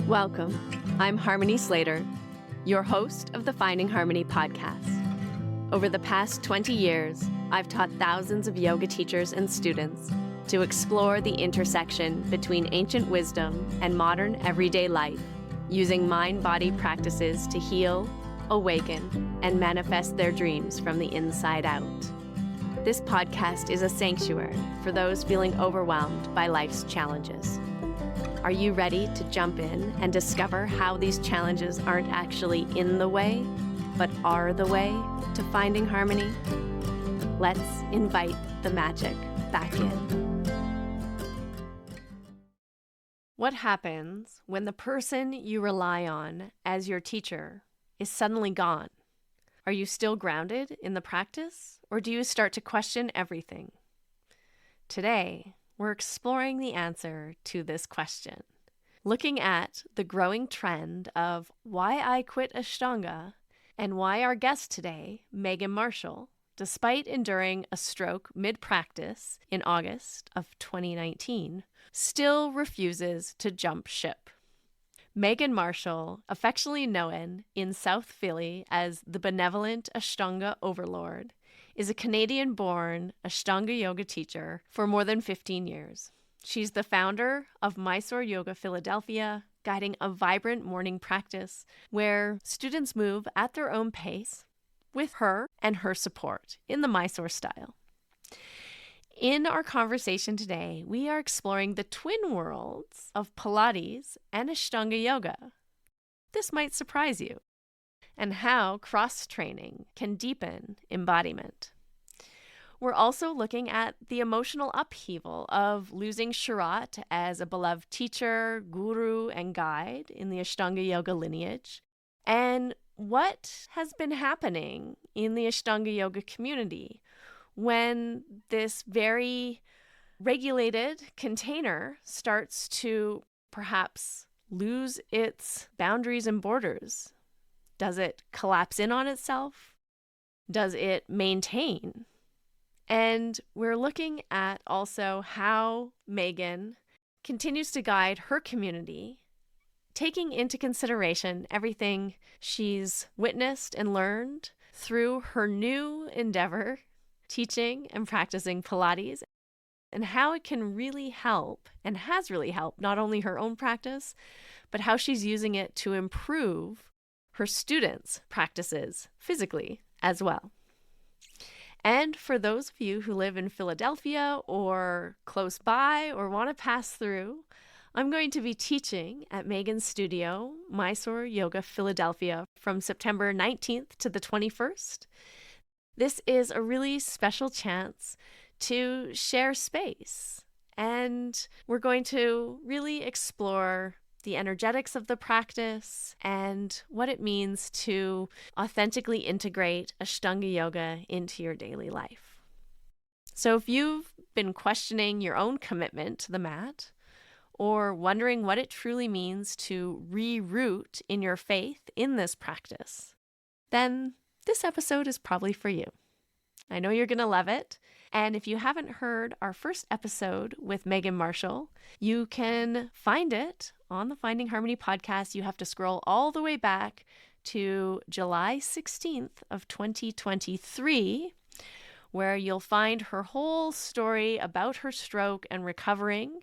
Welcome. I'm Harmony Slater, your host of the Finding Harmony podcast. Over the past 20 years, I've taught thousands of yoga teachers and students to explore the intersection between ancient wisdom and modern everyday life, using mind-body practices to heal, awaken, and manifest their dreams from the inside out. This podcast is a sanctuary for those feeling overwhelmed by life's challenges. Are you ready to jump in and discover how these challenges aren't actually in the way, but are the way to finding harmony? Let's invite the magic back in. What happens when the person you rely on as your teacher is suddenly gone? Are you still grounded in the practice, or do you start to question everything? Today, we're exploring the answer to this question, looking at the growing trend of why I quit Ashtanga and why our guest today, Meghan Marshall, despite enduring a stroke mid-practice in August of 2019, still refuses to jump ship. Meghan Marshall, affectionately known in South Philly as the benevolent Ashtanga overlord, is a Canadian-born Ashtanga yoga teacher for more than 15 years. She's the founder of Mysore Yoga Philadelphia, guiding a vibrant morning practice where students move at their own pace with her and her support in the Mysore style. In our conversation today, we are exploring the twin worlds of Pilates and Ashtanga yoga. This might surprise you, and how cross-training can deepen embodiment. We're also looking at the emotional upheaval of losing Sharat as a beloved teacher, guru, and guide in the Ashtanga yoga lineage, and what has been happening in the Ashtanga yoga community when this very regulated container starts to perhaps lose its boundaries and borders. Does it collapse in on itself? Does it maintain? And we're looking at also how Meghan continues to guide her community, taking into consideration everything she's witnessed and learned through her new endeavor, teaching and practicing Pilates, and how it can really help and has really helped not only her own practice, but how she's using it to improve her students' practices physically as well. And for those of you who live in Philadelphia or close by or want to pass through, I'm going to be teaching at Meghan's studio, Mysore Yoga Philadelphia, from September 19th to the 21st. This is a really special chance to share space, and we're going to really explore the energetics of the practice and what it means to authentically integrate Ashtanga yoga into your daily life. So if you've been questioning your own commitment to the mat, or wondering what it truly means to reroot in your faith in this practice, then this episode is probably for you. I know you're going to love it. And if you haven't heard our first episode with Meghan Marshall, you can find it on the Finding Harmony podcast. You have to scroll all the way back to July 16th of 2023, where you'll find her whole story about her stroke and recovering.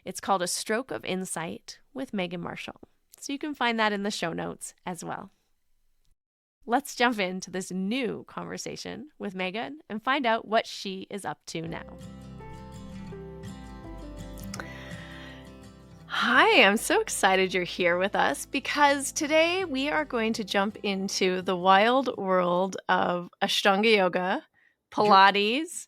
It's called A Stroke of Insight with Meghan Marshall. So you can find that in the show notes as well. Let's jump into this new conversation with Meghan and find out what she is up to now. Hi, I'm so excited you're here with us because today we are going to jump into the wild world of Ashtanga yoga, Pilates,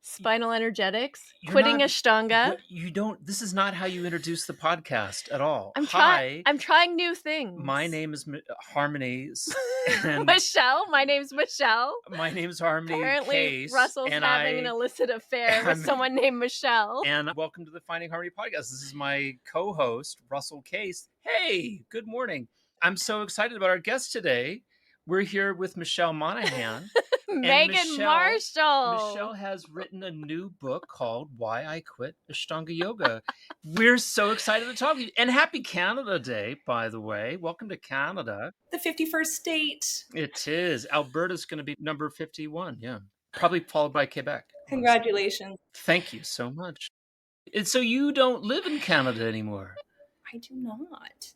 spinal energetics, quitting Ashtanga. You don't. This is not how you introduce the podcast at all. I'm trying new things. My name is Harmony. And Michelle. My name's Michelle. My name's Harmony. Apparently, Case, Russell's having an illicit affair with someone named Michelle. And welcome to the Finding Harmony podcast. This is my co-host, Russell Case. Hey, good morning. I'm so excited about our guest today. We're here with Michelle Monahan. Meghan Marshall. Michelle has written a new book called Why I Quit Ashtanga Yoga. We're so excited to talk to you. And happy Canada Day, by the way. Welcome to Canada. The 51st state. It is. Alberta's going to be number 51. Yeah. Probably followed by Quebec. Honestly. Congratulations. Thank you so much. And so you don't live in Canada anymore? I do not.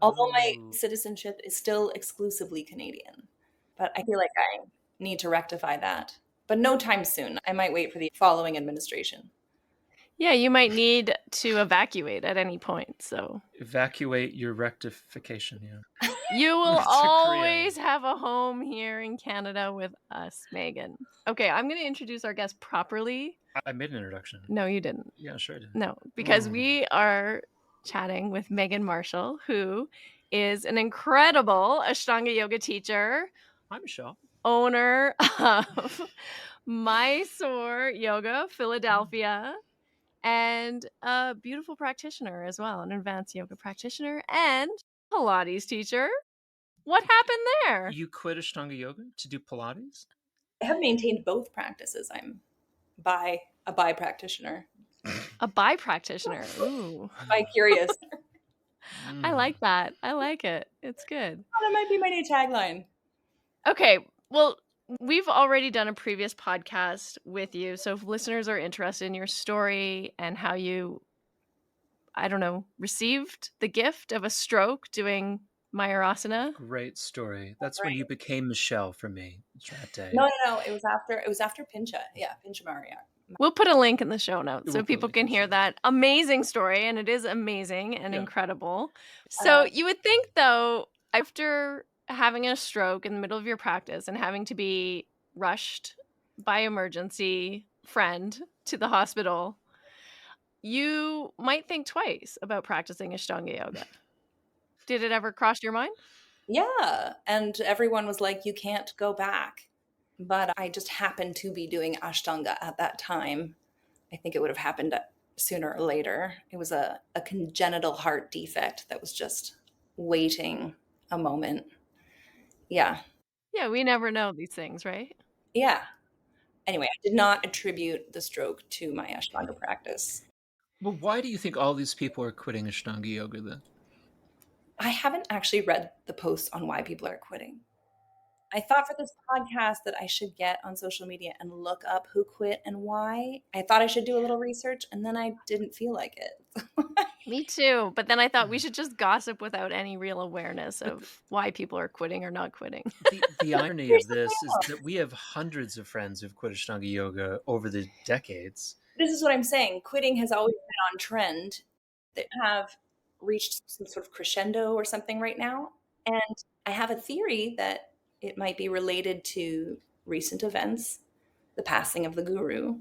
Although my citizenship is still exclusively Canadian. But I feel like I need to rectify that. But no time soon. I might wait for the following administration. Yeah, you might need to evacuate at any point. So evacuate your rectification. Yeah. You will always have a home here in Canada with us, Meghan. Okay, I'm going to introduce our guest properly. I made an introduction. No, you didn't. Yeah, sure I did. No, because we are chatting with Meghan Marshall, who is an incredible Ashtanga yoga teacher. Hi, Michelle. Owner of Mysore Yoga Philadelphia, and a beautiful practitioner as well, an advanced yoga practitioner and Pilates teacher. What happened there? You quit Ashtanga yoga to do Pilates? I have maintained both practices. I'm a bi practitioner. A bi practitioner. Ooh. Bi curious. I like that. I like it. It's good. Oh, that might be my new tagline. Okay. Well, we've already done a previous podcast with you. So if listeners are interested in your story and how you, I don't know, received the gift of a stroke doing Mayurasana. Great story. That's when you became Michelle for me that day. No. It was after Pincha. Yeah, Pincha Maria. We'll put a link in the show notes so people can hear that amazing story. And it is amazing and incredible. So you would think, though, after having a stroke in the middle of your practice and having to be rushed by emergency friend to the hospital, you might think twice about practicing Ashtanga yoga. Did it ever cross your mind? Yeah. And everyone was like, you can't go back. But I just happened to be doing Ashtanga at that time. I think it would have happened sooner or later. It was a congenital heart defect that was just waiting a moment. Yeah. Yeah, we never know these things, right? Yeah. Anyway, I did not attribute the stroke to my Ashtanga practice. Well, why do you think all these people are quitting Ashtanga yoga then? I haven't actually read the posts on why people are quitting. I thought for this podcast that I should get on social media and look up who quit and why. I thought I should do a little research, and then I didn't feel like it. Me too. But then I thought we should just gossip without any real awareness of why people are quitting or not quitting. The irony of this is that we have hundreds of friends who've quit Ashtanga yoga over the decades. This is what I'm saying. Quitting has always been on trend. They have reached some sort of crescendo or something right now. And I have a theory that it might be related to recent events, the passing of the guru.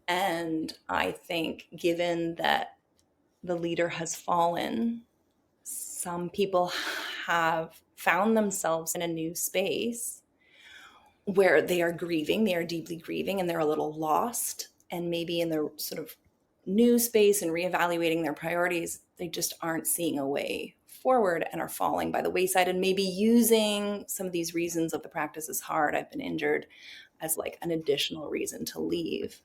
And I think given that the leader has fallen, some people have found themselves in a new space where they are grieving, they are deeply grieving, and they're a little lost. And maybe in their sort of new space and reevaluating their priorities, they just aren't seeing a way forward and are falling by the wayside, and maybe using some of these reasons of the practice is hard, I've been injured, as like an additional reason to leave.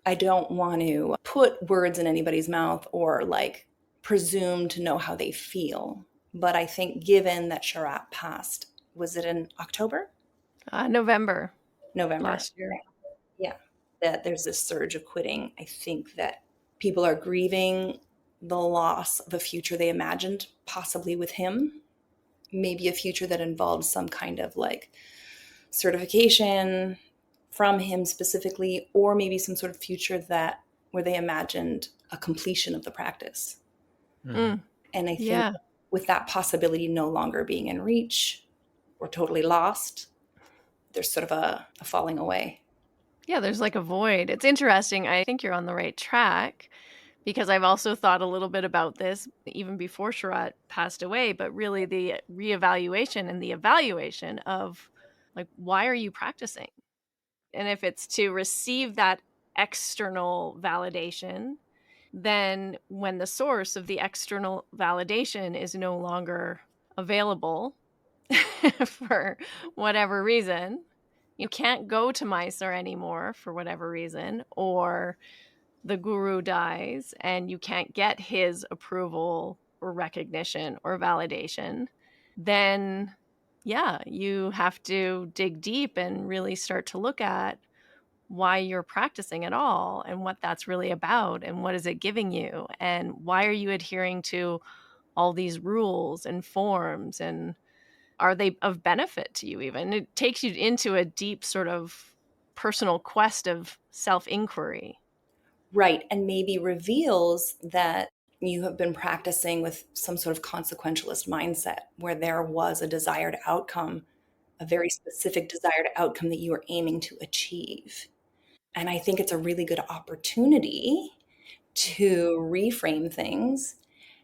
I don't want to put words in anybody's mouth or like presume to know how they feel. But I think given that Sharat passed, was it in October? November Last year. Yeah. That there's this surge of quitting. I think that people are grieving the loss of a future they imagined, possibly with him, maybe a future that involved some kind of like certification from him specifically, or maybe some sort of future that where they imagined a completion of the practice. And I think with that possibility no longer being in reach or totally lost, there's sort of a falling away. Yeah, there's like a void. It's interesting. I think you're on the right track because I've also thought a little bit about this even before Sharat passed away, but really the reevaluation and the evaluation of like, why are you practicing? And if it's to receive that external validation, then when the source of the external validation is no longer available for whatever reason, You can't go to Mysore anymore for whatever reason, or the guru dies and you can't get his approval or recognition or validation, then yeah, you have to dig deep and really start to look at why you're practicing at all and what that's really about and what is it giving you and why are you adhering to all these rules and forms, and are they of benefit to you even? It takes you into a deep sort of personal quest of self-inquiry. Right. And maybe reveals that you have been practicing with some sort of consequentialist mindset where there was a desired outcome, a very specific desired outcome that you were aiming to achieve. And I think it's a really good opportunity to reframe things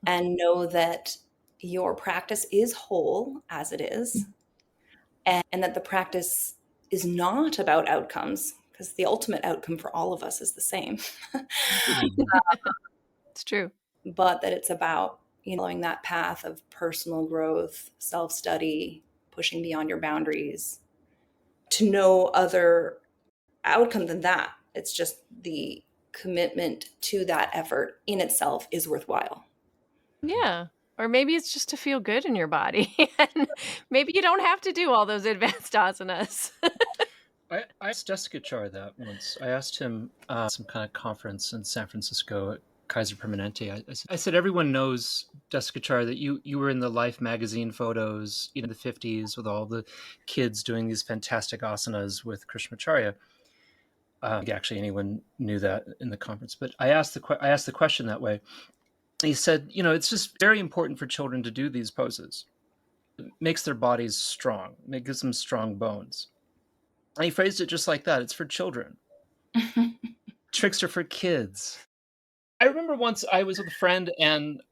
and know that your practice is whole as it is, and that the practice is not about outcomes because the ultimate outcome for all of us is the same. It's true. But that it's about, following that path of personal growth, self-study, pushing beyond your boundaries to no other outcome than that. It's just the commitment to that effort in itself is worthwhile. Yeah. Or maybe it's just to feel good in your body. And maybe you don't have to do all those advanced asanas. I asked Jessica Char that once. I asked him some kind of conference in San Francisco at Kaiser Permanente. I said, everyone knows, Jessica Char, that you were in the Life magazine photos, in the 50s with all the kids doing these fantastic asanas with Krishnamacharya. I think actually anyone knew that in the conference, but I asked the question that way. He said, it's just very important for children to do these poses. It makes their bodies strong. It gives them strong bones. And he phrased it just like that. It's for children. Tricks are for kids. I remember once I was with a friend and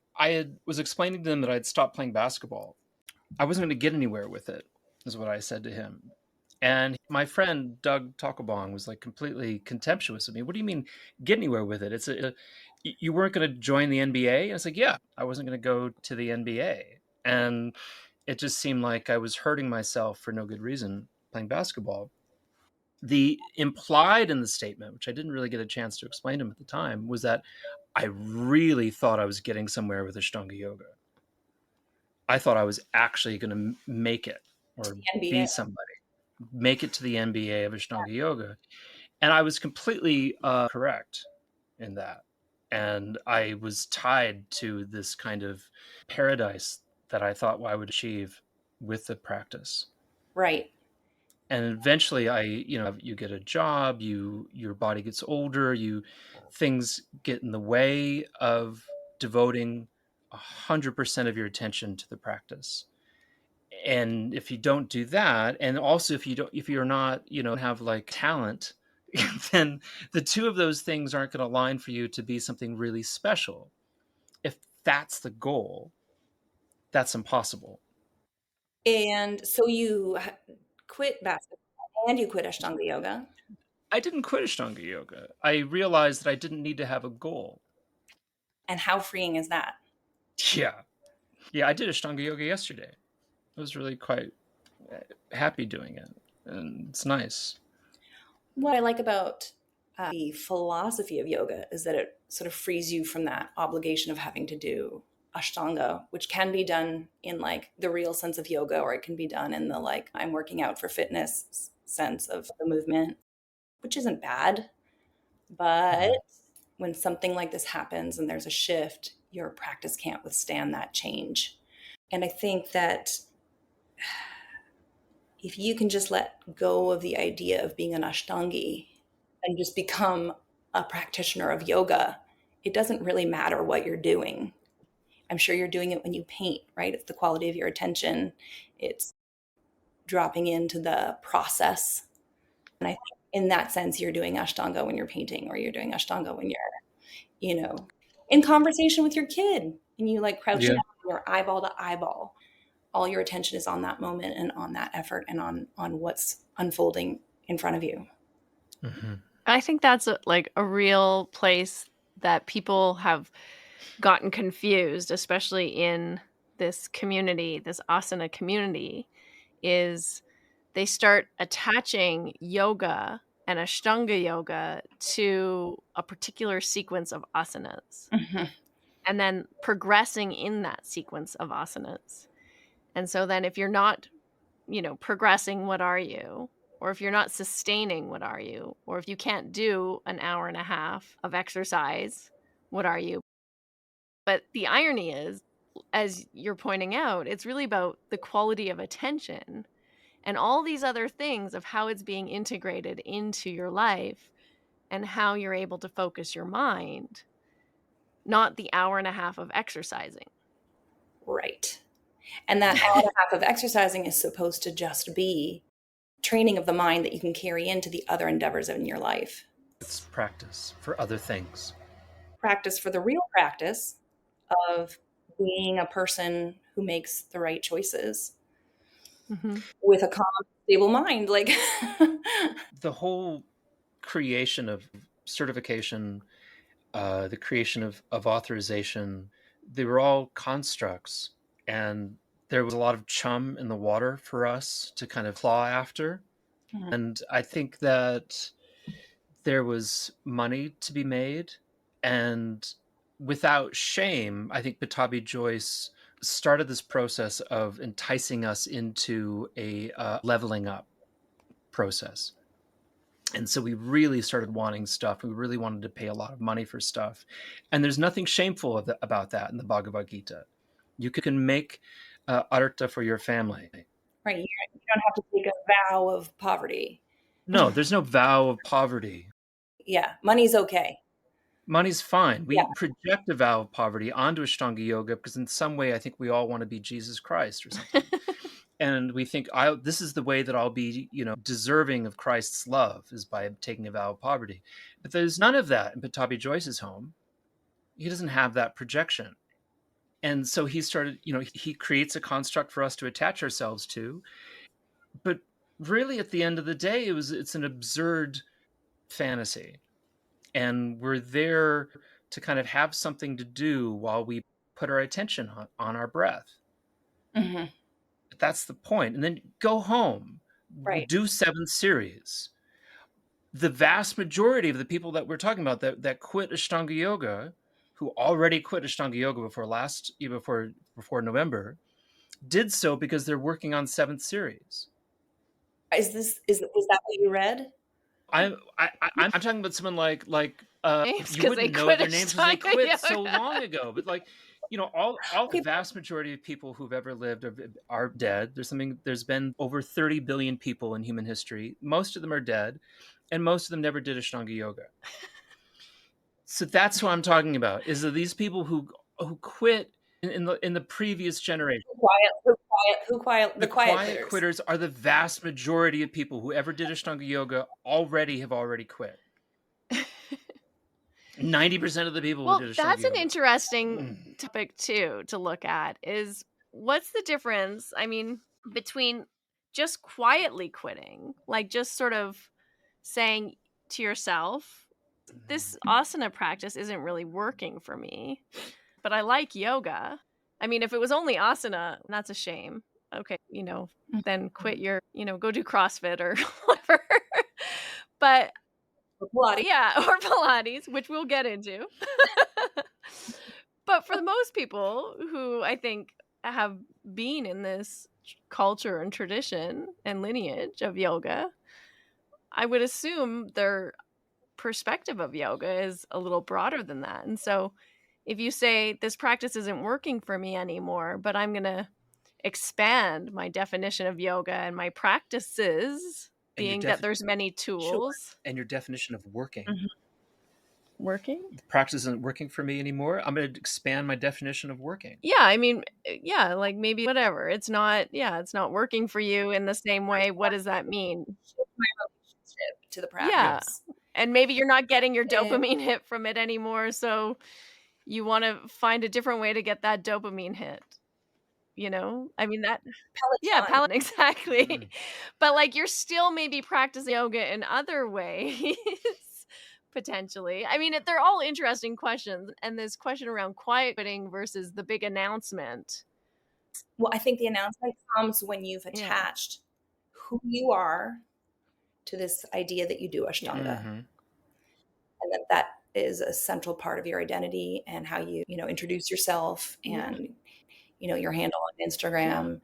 was explaining to them that I'd stopped playing basketball. I wasn't going to get anywhere with it, is what I said to him. And my friend, Doug Talkabong, was like completely contemptuous of me. What do you mean get anywhere with it? You weren't going to join the NBA? And I was like, yeah, I wasn't going to go to the NBA. And it just seemed like I was hurting myself for no good reason playing basketball. The implied in the statement, which I didn't really get a chance to explain to him at the time, was that I really thought I was getting somewhere with Ashtanga yoga. I thought I was actually going to make it or NBA. be somebody, make it to the NBA of Ashtanga yoga. And I was completely correct in that. And I was tied to this kind of paradise that I thought I would achieve with the practice. Right. And eventually you get a job, your body gets older, things get in the way of devoting 100% of your attention to the practice. And if you don't do that, and also if you're not, have like talent, then the two of those things aren't going to align for you to be something really special. If that's the goal, that's impossible. And so you quit basketball and you quit Ashtanga yoga. I didn't quit Ashtanga yoga. I realized that I didn't need to have a goal. And how freeing is that? Yeah. Yeah, I did Ashtanga yoga yesterday. I was really quite happy doing it, and it's nice. What I like about the philosophy of yoga is that it sort of frees you from that obligation of having to do Ashtanga, which can be done in like the real sense of yoga, or it can be done in the like I'm working out for fitness sense of the movement, which isn't bad. But when something like this happens and there's a shift, your practice can't withstand that change. And I think that if you can just let go of the idea of being an Ashtangi and just become a practitioner of yoga, it doesn't really matter what you're doing. I'm sure you're doing it when you paint, right? It's the quality of your attention. It's dropping into the process. And I think in that sense, you're doing Ashtanga when you're painting, or you're doing Ashtanga when you're, in conversation with your kid and you like crouch Yeah. down, you're eyeball to eyeball. All your attention is on that moment and on that effort and on what's unfolding in front of you. Mm-hmm. I think that's like a real place that people have gotten confused, especially in this community, this asana community, is they start attaching yoga and Ashtanga yoga to a particular sequence of asanas, and then progressing in that sequence of asanas. And so then if you're not, progressing, what are you? Or if you're not sustaining, what are you? Or if you can't do an hour and a half of exercise, what are you? But the irony is, as you're pointing out, it's really about the quality of attention and all these other things of how it's being integrated into your life and how you're able to focus your mind, not the hour and a half of exercising. Right. And that hour and a half of exercising is supposed to just be training of the mind that you can carry into the other endeavors in your life. It's practice for other things. Practice for the real practice of being a person who makes the right choices with a calm, stable mind. Like the whole creation of certification, the creation of authorization, they were all constructs. And there was a lot of chum in the water for us to kind of claw after. And I think that there was money to be made. And without shame, I think Patabi Joyce started this process of enticing us into a leveling up process. And so we really started wanting stuff. We really wanted to pay a lot of money for stuff. And there's nothing shameful about that in the Bhagavad Gita. You can make artha for your family. Right. You don't have to take a vow of poverty. No, there's no vow of poverty. Yeah. Money's okay. Money's fine. We project a vow of poverty onto Ashtanga Yoga because in some way I think we all want to be Jesus Christ or something. And we think this is the way that I'll be, deserving of Christ's love, is by taking a vow of poverty. But there's none of that in Patabi Joyce's home. He doesn't have that projection. And so he started, he creates a construct for us to attach ourselves to. But really at the end of the day, it's an absurd fantasy. And we're there to kind of have something to do while we put our attention on our breath. Mm-hmm. But that's the point. And then go home, do 7 series. The vast majority of the people that we're talking about that quit Ashtanga Yoga, who already quit Ashtanga Yoga before November, did so because they're working on 7th series. Is that what you read? I'm talking about someone like you wouldn't know their names because they quit so long ago. But all the vast majority of people who've ever lived are dead. There's been over 30 billion people in human history. Most of them are dead, and most of them never did Ashtanga Yoga. So that's what I'm talking about. Is that these people who quit in the previous generation? The quiet quitters are the vast majority of people who ever did Ashtanga Yoga have already quit. 90% of the people who did Ashtanga Yoga. That's an interesting topic too to look at, is what's the difference, between just quietly quitting, like just sort of saying to yourself, this asana practice isn't really working for me, but I like yoga. If it was only asana, that's a shame. Okay, then quit your, go do CrossFit or whatever. But Pilates. Yeah, or Pilates, which we'll get into. But for the most people who I think have been in this culture and tradition and lineage of yoga, I would assume their perspective of yoga is a little broader than that. And so if you say this practice isn't working for me anymore, but I'm going to expand my definition of yoga and my practices, being that there's many tools. And your definition of working. Working? The practice isn't working for me anymore. I'm going to expand my definition of working. Yeah, like maybe whatever. It's not working for you in the same way. What does that mean? My relationship to the practice. Yeah. And maybe you're not getting your dopamine hit from it anymore, so you want to find a different way to get that dopamine hit. That Peloton, exactly. But you're still maybe practicing yoga in other ways. Potentially. They're all interesting questions. And this question around quiet quitting versus the big announcement. Well, I think the announcement comes when you've attached who you are to this idea that you do Ashtanga. Mm-hmm. And that is a central part of your identity and how you introduce yourself Yeah. and, your handle on Instagram.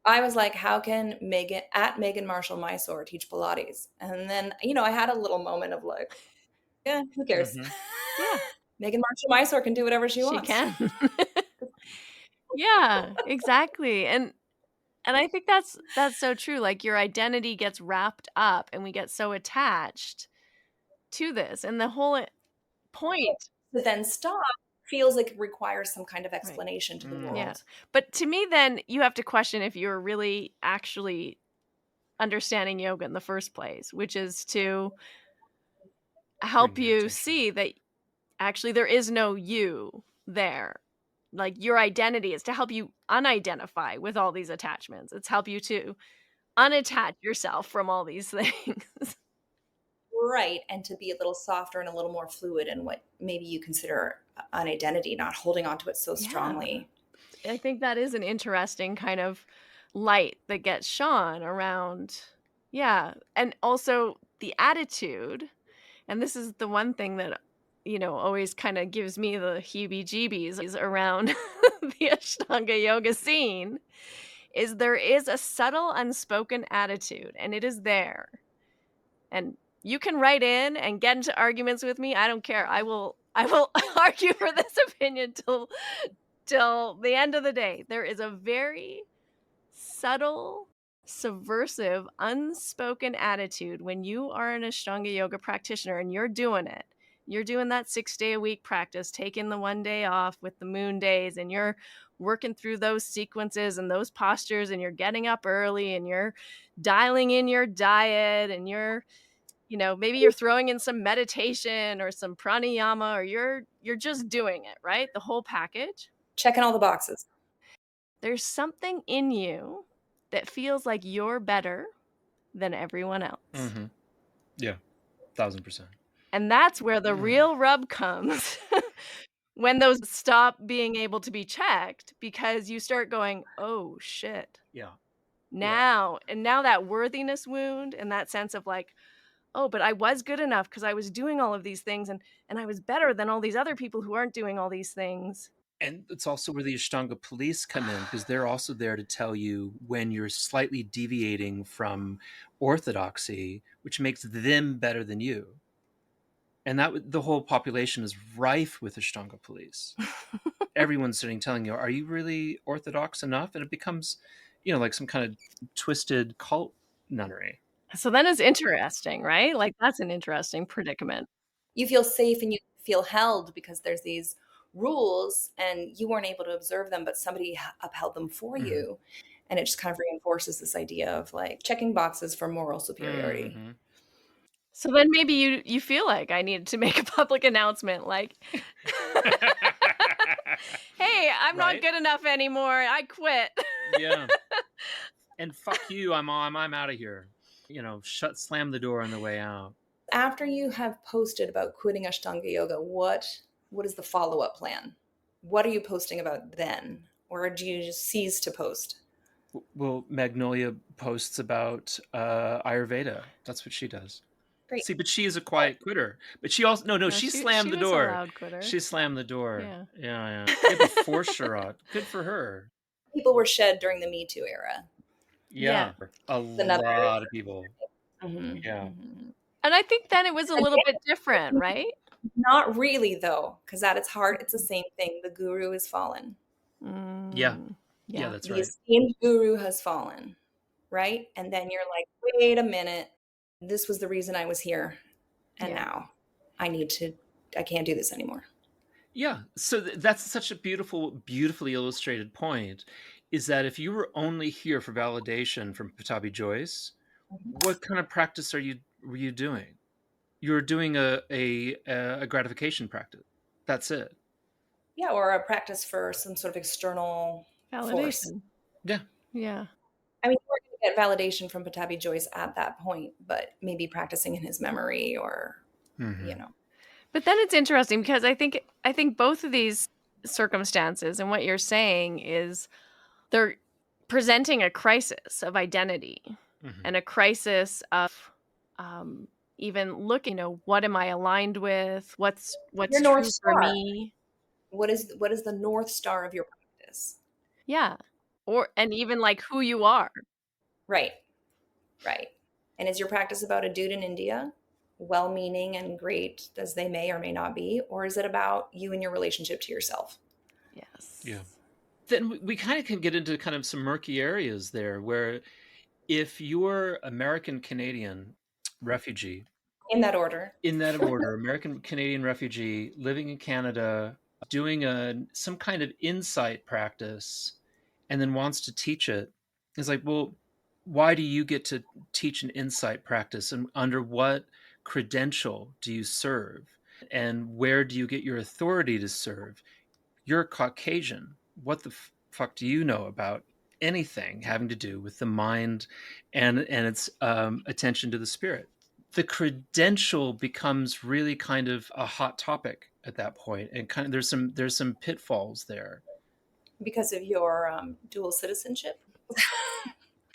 I was like, how can Meghan Marshall Mysore teach Pilates? And then, I had a little moment of like, yeah, who cares? Mm-hmm. Yeah, Meghan Marshall Mysore can do whatever she she wants. can. Yeah, exactly. And I think that's so true. Like your identity gets wrapped up and we get so attached to this. And the whole point, To then stop feels like it requires some kind of right? explanation to the Mm. Yeah. world. But to me, then you have to question if you're really actually understanding yoga in the first place, which is to help Bring your you attention. see that actually there is no you there. Like your identity is to help you unidentify with all these attachments. It's help you to unattach yourself from all these things. Right. And to be a little softer and a little more fluid in what maybe you consider an identity, not holding on to it so Yeah. strongly. I think that is an interesting kind of light that gets shone around. Yeah. And also the attitude. And this is the one thing that, always kind of gives me the heebie jeebies is around the Ashtanga yoga scene is there is a subtle unspoken attitude and it is there. And you can write in and get into arguments with me. I don't care. I will argue for this opinion till the end of the day. There is a very subtle, subversive, unspoken attitude when you are an Ashtanga yoga practitioner and you're doing it. You're doing that 6-day-a-week practice, taking the one day off with the moon days, and you're working through those sequences and those postures, and you're getting up early and you're dialing in your diet, and you're maybe you're throwing in some meditation or some pranayama, or you're just doing it, right? The whole package. Checking all the boxes. There's something in you that feels like you're better than everyone else. Mm-hmm. Yeah, 1,000%. And that's where the real rub comes when those stop being able to be checked because you start going, oh shit. Yeah. Now, and now that worthiness wound and that sense of like, oh, but I was good enough because I was doing all of these things and I was better than all these other people who aren't doing all these things. And it's also where the Ashtanga police come in because they're also there to tell you when you're slightly deviating from orthodoxy, which makes them better than you. And that the whole population is rife with Ashtanga police. Everyone's sitting telling you, are you really orthodox enough? And it becomes, like some kind of twisted cult nunnery. So then it's interesting, right? Like that's an interesting predicament. You feel safe and you feel held because there's these rules and you weren't able to observe them, but somebody upheld them for you. And it just kind of reinforces this idea of like checking boxes for moral superiority. Mm-hmm. So then maybe you feel like I needed to make a public announcement like, hey, I'm not good enough anymore. I quit. Yeah. And fuck you. I'm out of here. Slam the door on the way out. After you have posted about quitting Ashtanga yoga, what is the follow-up plan? What are you posting about then? Or do you just cease to post? Well, Magnolia posts about Ayurveda. That's what she does. Great. See, but she is a quiet quitter. But she also no, she slammed the door. A loud quitter. She slammed the door. Yeah. Before Sharat. Good for her. People were shed during the Me Too era. Yeah. A lot of people. Mm-hmm. Yeah. Mm-hmm. And I think then it was a little bit different, right? Not really, though, because at its heart, it's the same thing. The guru is fallen. Yeah, that's right. The esteemed guru has fallen, right? And then you're like, wait a minute. This was the reason I was here. And now I can't do this anymore. Yeah. So that's such a beautifully illustrated point is that if you were only here for validation from Pattabhi Jois, what kind of practice were you doing? You were doing a gratification practice. That's it. Yeah, or a practice for some sort of external validation. Force. Yeah. I mean, you were going to get validation from Pattabhi Jois at that point, but maybe practicing in his memory or, But then it's interesting because I think both of these circumstances and what you're saying is they're presenting a crisis of identity Mhm. and a crisis of even looking, what am I aligned with? What's Your North true for Star. me? What is the North Star of your practice? Yeah. And even like who you are. Right. Right. And is your practice about a dude in India, well-meaning and great as they may or may not be, or is it about you and your relationship to yourself? Yes. Yeah. Then we kind of can get into kind of some murky areas there where if you're American Canadian refugee, In that order. in that order, American Canadian refugee living in Canada, doing some kind of insight practice, and then wants to teach it, it's like, well, why do you get to teach an insight practice, and under what credential do you serve, and where do you get your authority to serve? You're Caucasian. What the fuck do you know about anything having to do with the mind and its attention to the spirit? The credential becomes really kind of a hot topic at that point, and kind of there's some pitfalls there. Because of your dual citizenship.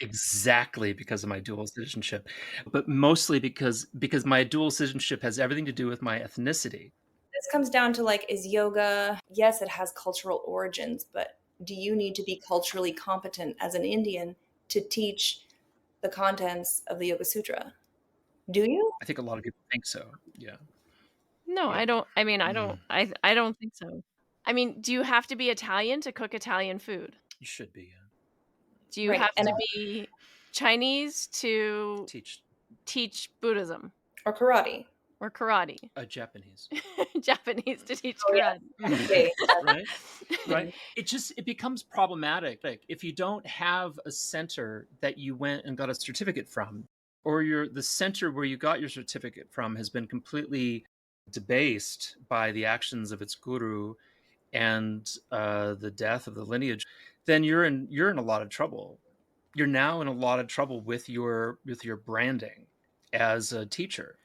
Exactly, because of my dual citizenship, but mostly because my dual citizenship has everything to do with my ethnicity. This comes down to like, is yoga, yes, it has cultural origins, but do you need to be culturally competent as an Indian to teach the contents of the Yoga Sutra? Do you? I think a lot of people think so. Yeah. No, Yeah. I don't. I mean, I Mm. don't. I don't think so. I mean, do you have to be Italian to cook Italian food? You should be. Do you Right. have And to be Chinese to Teach teach Buddhism or karate. or karate? a Japanese. Japanese to teach Oh karate. yes. Okay. Right? Right? It becomes problematic. Like if you don't have a center that you went and got a certificate from, or the center where you got your certificate from has been completely debased by the actions of its guru and the death of the lineage, then you're in a lot of trouble. You're now in a lot of trouble with your branding as a teacher.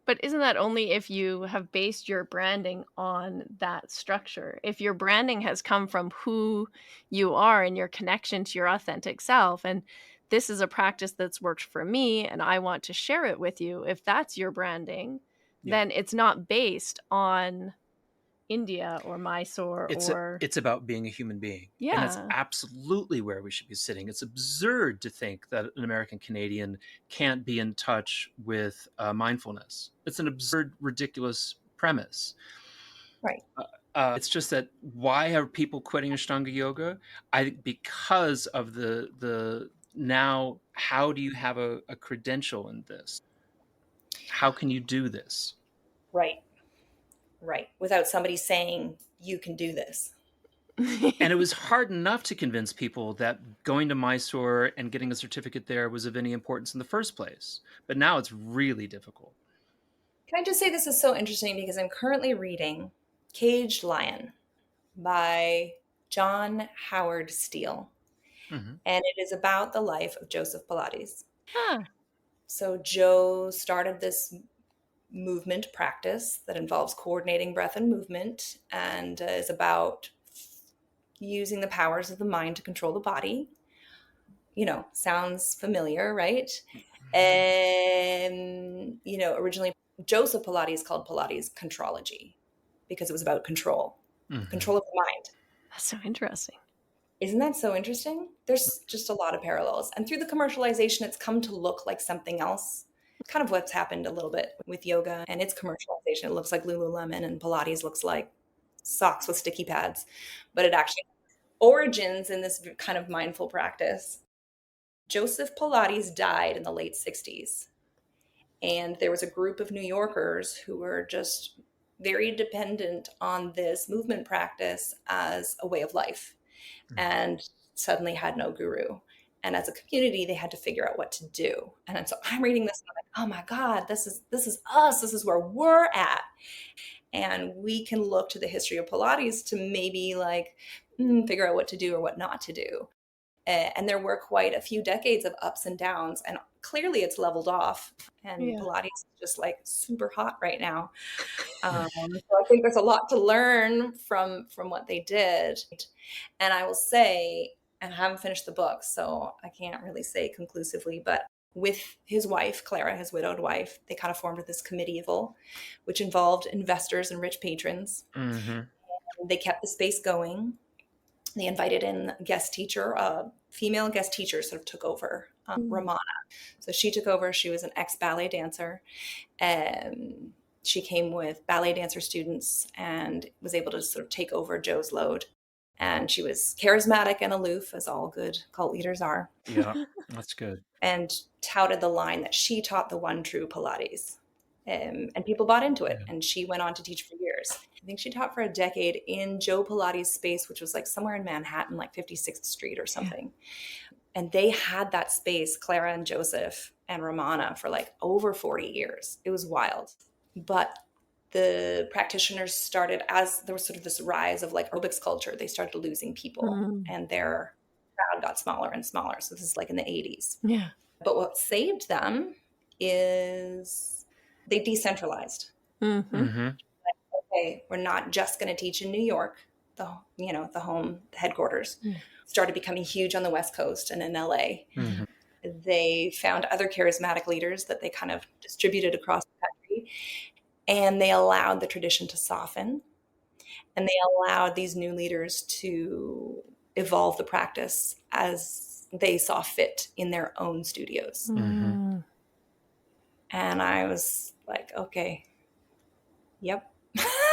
But isn't that only if you have based your branding on that structure? If your branding has come from who you are and your connection to your authentic self, and this is a practice that's worked for me and I want to share it with you, if that's your branding, Yeah. then it's not based on India or Mysore or It's about being a human being. And that's yeah. absolutely where we should be sitting. It's absurd to think that an American Canadian can't be in touch with mindfulness. It's an absurd, ridiculous premise. Right. It's just that why are people quitting Ashtanga yoga? I think because of the now, how do you have a credential in this? How can you do this? Right. Right. Without somebody saying you can do this. And it was hard enough to convince people that going to Mysore and getting a certificate there was of any importance in the first place. But now it's really difficult. Can I just say this is so interesting because I'm currently reading Caged Lion by John Howard Steele. Mm-hmm. And it is about the life of Joseph Pilates. Huh. So Joe started this movement practice that involves coordinating breath and movement and is about using the powers of the mind to control the body. Sounds familiar, right? And, originally Joseph Pilates called Pilates contrology because it was about control, Mm-hmm. control of the mind. That's so interesting. Isn't that so interesting? There's just a lot of parallels. And through the commercialization, it's come to look like something else. Kind of what's happened a little bit with yoga and its commercialization. It looks like Lululemon and Pilates looks like socks with sticky pads, but it actually origins in this kind of mindful practice. Joseph Pilates died in the late 60s. And there was a group of New Yorkers who were just very dependent on this movement practice as a way of life and suddenly had no guru. And as a community, they had to figure out what to do. And so I'm reading this and I'm like, oh my God, this is us. This is where we're at. And we can look to the history of Pilates to maybe figure out what to do or what not to do. And there were quite a few decades of ups and downs, and clearly it's leveled off. And Yeah. Pilates is just like super hot right now. So I think there's a lot to learn from what they did. And I will say, and I haven't finished the book, so I can't really say conclusively, but with his wife, Clara, his widowed wife, they kind of formed this committee-evil, which involved investors and rich patrons. Mm-hmm. They kept the space going. They invited in a guest teacher, a female guest teacher sort of took over, Ramana. So she took over. She was an ex-ballet dancer. And she came with ballet dancer students and was able to sort of take over Joe's load. And she was charismatic and aloof, as all good cult leaders are. Yeah, that's good. And touted the line that she taught the one true Pilates. And people bought into it. Yeah. And she went on to teach for years. I think she taught for a decade in Joe Pilates' space, which was like somewhere in Manhattan, like 56th Street or something. Yeah. And they had that space, Clara and Joseph and Ramana, for like over 40 years. It was wild. But the practitioners started, as there was sort of this rise of like aerobics culture, they started losing people and their crowd got smaller and smaller. So this is like in the 80s. Yeah. But what saved them is they decentralized. Okay, we're not just going to teach in New York, the headquarters. Started becoming huge on the West Coast and in LA. They found other charismatic leaders that they kind of distributed across the country, and they allowed the tradition to soften, and they allowed these new leaders to evolve the practice as they saw fit in their own studios. And I was like, okay, yep.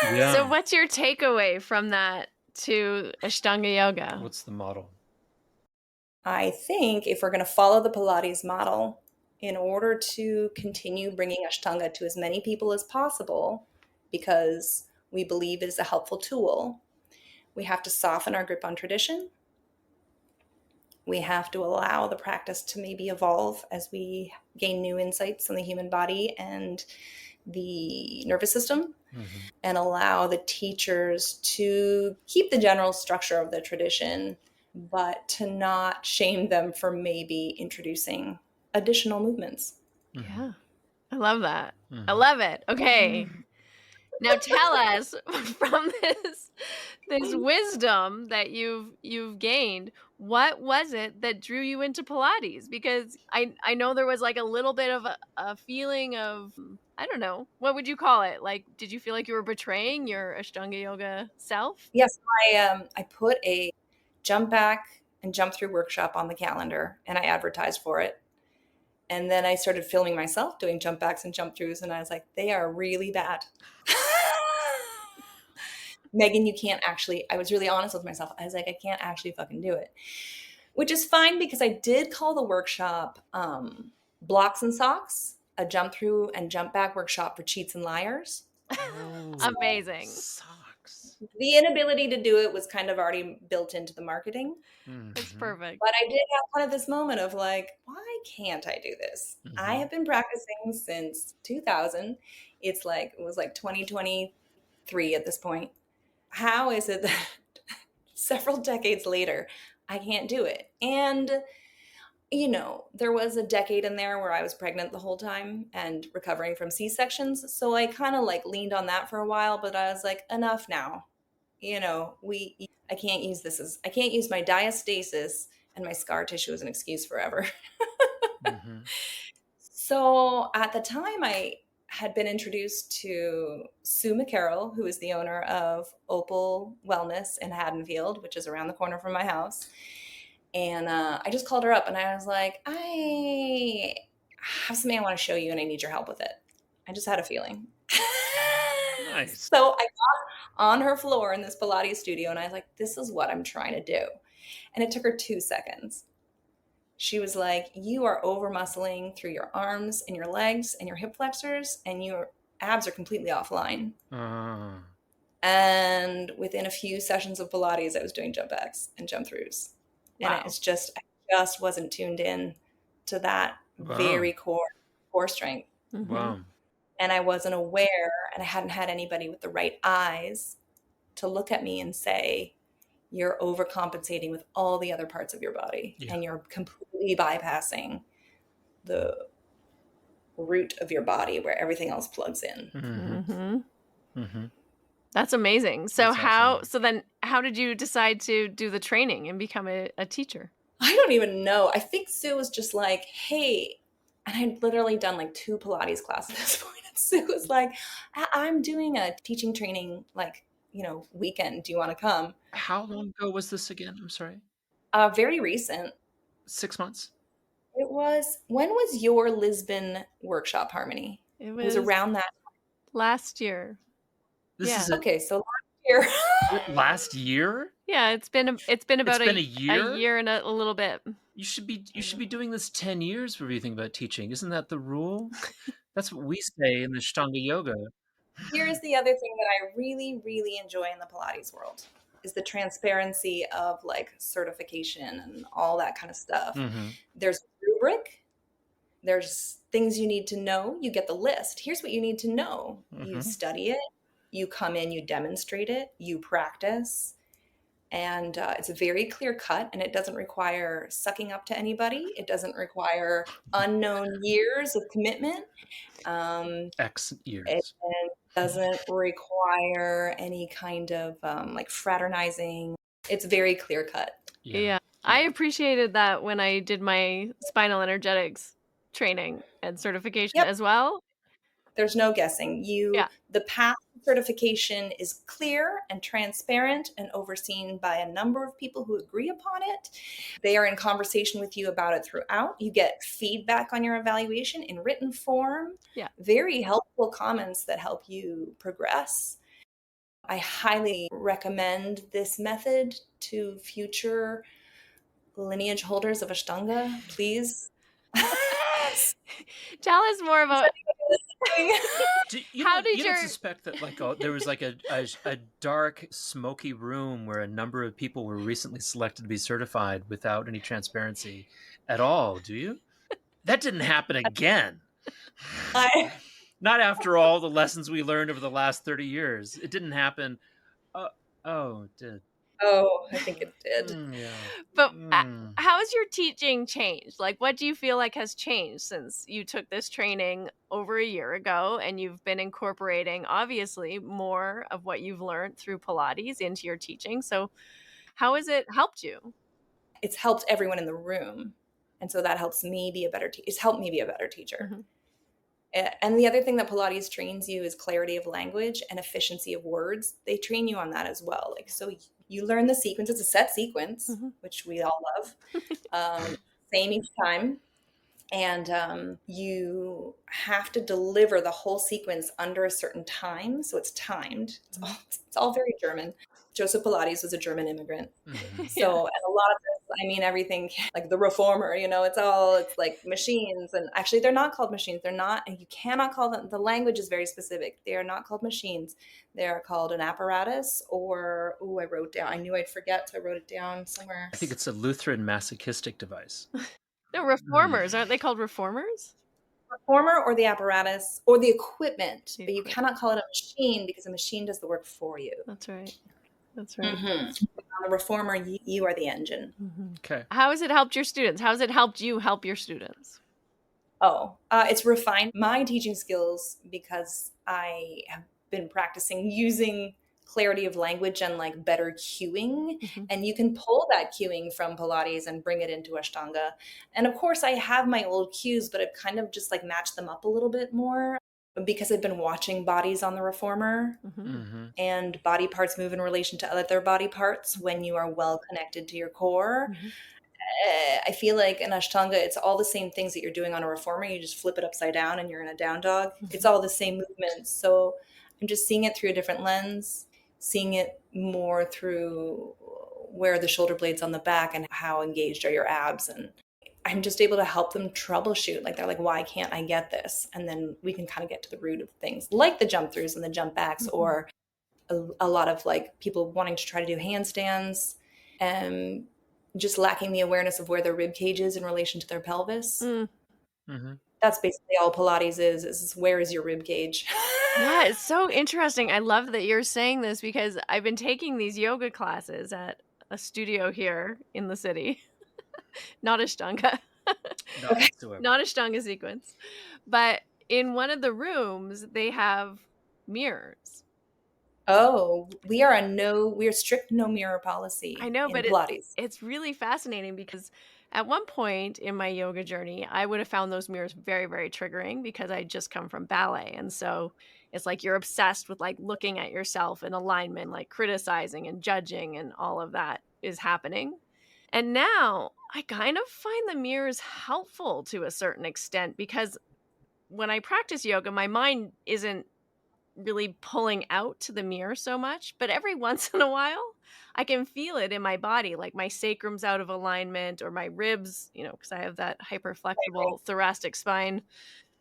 Yeah. So what's your takeaway from that to Ashtanga yoga? What's the model? I think if we're going to follow the Pilates model, in order to continue bringing Ashtanga to as many people as possible, because we believe it is a helpful tool, we have to soften our grip on tradition. We have to allow the practice to maybe evolve as we gain new insights on the human body and the nervous system, and allow the teachers to keep the general structure of the tradition, but to not shame them for maybe introducing additional movements. Yeah. I love that. I love it. Okay. Now tell us from this wisdom that you've gained, what was it that drew you into Pilates? Because I know there was like a little bit of a feeling of, I don't know, what would you call it? Like, did you feel like you were betraying your Ashtanga yoga self? Yes, I put a jump back and jump through workshop on the calendar, and I advertised for it. And then I started filming myself doing jump backs and jump throughs, and I was like, they are really bad. Meghan, you can't actually, I was really honest with myself. I was like, I can't actually fucking do it, which is fine because I did call the workshop Blocks and Socks, a jump through and jump back workshop for cheats and liars. Amazing. Socks. The inability to do it was kind of already built into the marketing. That's perfect. But I did have kind of this moment of like, why can't I do this? I have been practicing since 2000. It was like 2023 at this point. How is it that several decades later, I can't do it? And, there was a decade in there where I was pregnant the whole time and recovering from C-sections. So I kind of like leaned on that for a while, but I was like, enough now. I can't use my diastasis and my scar tissue as an excuse forever. So at the time, I had been introduced to Sue McCarroll, who is the owner of Opal Wellness in Haddonfield, which is around the corner from my house. And I just called her up and I was like, I have something I want to show you and I need your help with it. I just had a feeling. Nice. So I got on her floor in this Pilates studio and I was like, this is what I'm trying to do. And it took her 2 seconds. She was like, you are over muscling through your arms and your legs and your hip flexors and your abs are completely offline. And within a few sessions of Pilates, I was doing jump backs and jump throughs. Wow. And I just wasn't tuned in to that very core strength. Wow. And I wasn't aware, and I hadn't had anybody with the right eyes to look at me and say, you're overcompensating with all the other parts of your body, and you're completely bypassing the root of your body where everything else plugs in. That's amazing. So That's awesome. then how did you decide to do the training and become a teacher? I don't even know. I think Sue was just like, hey, and I'd literally done like 2 Pilates classes at this point. And Sue was like, I'm doing a teaching training, like, weekend. Do you want to come? How long ago was this again? I'm sorry. Very recent. 6 months? When was your Lisbon workshop, Harmony? It It was was around that. last year. This Yeah. is Okay, so last year. last year? Yeah, it's been about been a a year? year and a little bit. You should be doing this 10 years before you think about teaching. Isn't that the rule? That's what we say in the Ashtanga yoga. Here's the other thing that I really, really enjoy in the Pilates world is the transparency of like certification and all that kind of stuff. Mhm. There's a rubric. There's things you need to know. You get the list. Here's what you need to know. You Mhm. study it. You come in, you demonstrate it, you practice. And it's very clear cut, and it doesn't require sucking up to anybody. It doesn't require unknown years of commitment. X It years. doesn't require any kind of like fraternizing. It's very clear cut. Yeah. I appreciated that when I did my spinal energetics training and certification Yep. as well. There's no guessing. Yeah. The path to certification is clear and transparent and overseen by a number of people who agree upon it. They are in conversation with you about it throughout. You get feedback on your evaluation in written form. Yeah. Very helpful comments that help you progress. I highly recommend this method to future lineage holders of Ashtanga. Please. Tell us more about You don't suspect that like there was like a dark, smoky room where a number of people were recently selected to be certified without any transparency at all, do you? That didn't happen again. Not after all the lessons we learned over the last 30 years. It didn't happen. It did. Oh, I think it did. Yeah. But how has your teaching changed? Like, what do you feel like has changed since you took this training over a year ago and you've been incorporating, obviously, more of what you've learned through Pilates into your teaching? So how has it helped you? It's helped everyone in the room. And so that helps me be a better teacher. It's helped me be a better teacher. Mhm. And the other thing that Pilates trains you is clarity of language and efficiency of words. They train you on that as well. Like, so you learn the sequence. It's a set sequence, which we all love. Same each time. And you have to deliver the whole sequence under a certain time. So it's timed. It's all very German. Joseph Pilates was a German immigrant. So, and a lot of this, I mean, everything like the reformer, it's like machines. And actually, they're not called machines. They're not, and you cannot call them, the language is very specific. They are not called machines. They are called an apparatus I wrote down. I knew I'd forget, so I wrote it down somewhere. I think it's a Lutheran masochistic device. No, reformers. Aren't they called reformers? Reformer or the apparatus or the equipment, but you cannot call it a machine because a machine does the work for you. That's right. That's right. On the reformer, you are the engine. Okay. How has it helped your students? How has it helped you help your students? It's refined my teaching skills because I have been practicing using clarity of language and like better cueing. And you can pull that cueing from Pilates and bring it into Ashtanga. And of course I have my old cues, but I've kind of just like matched them up a little bit more because I've been watching bodies on the reformer and body parts move in relation to other body parts when you are well connected to your core. I feel like in Ashtanga, it's all the same things that you're doing on a reformer. You just flip it upside down and you're in a down dog. It's all the same movements. So I'm just seeing it through a different lens, seeing it more through where are the shoulder blades on the back and how engaged are your abs. And I'm just able to help them troubleshoot. Like they're like, why can't I get this? And then we can kind of get to the root of things like the jump throughs and the jump backs or a lot of like people wanting to try to do handstands and just lacking the awareness of where their rib cage is in relation to their pelvis. That's basically all Pilates is where is your rib cage? Yeah, it's so interesting. I love that you're saying this because I've been taking these yoga classes at a studio here in the city. Not Ashtanga. Not Ashtanga sequence. But in one of the rooms, they have mirrors. Oh, we are strict no mirror policy I know, in but Pilates. it's really fascinating because at one point in my yoga journey, I would have found those mirrors very, very triggering because I just come from ballet. And so it's like you're obsessed with like looking at yourself in alignment, like criticizing and judging, and all of that is happening. And now I kind of find the mirrors helpful to a certain extent because when I practice yoga, my mind isn't really pulling out to the mirror so much, but every once in a while, I can feel it in my body, like my sacrum's out of alignment or my ribs, because I have that hyperflexible thoracic spine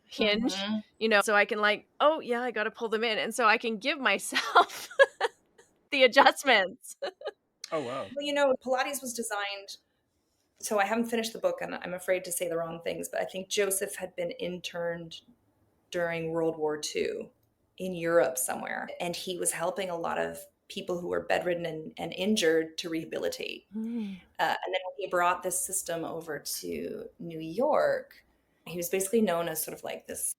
hinge, Mhm. so I can like, oh yeah, I got to pull them in. And so I can give myself the adjustments. Oh, wow. Well, Pilates was designed. So I haven't finished the book, and I'm afraid to say the wrong things, but I think Joseph had been interned during World War II in Europe somewhere, and he was helping a lot of people who were bedridden and injured to rehabilitate. Mm. And then when he brought this system over to New York, he was basically known as sort of like this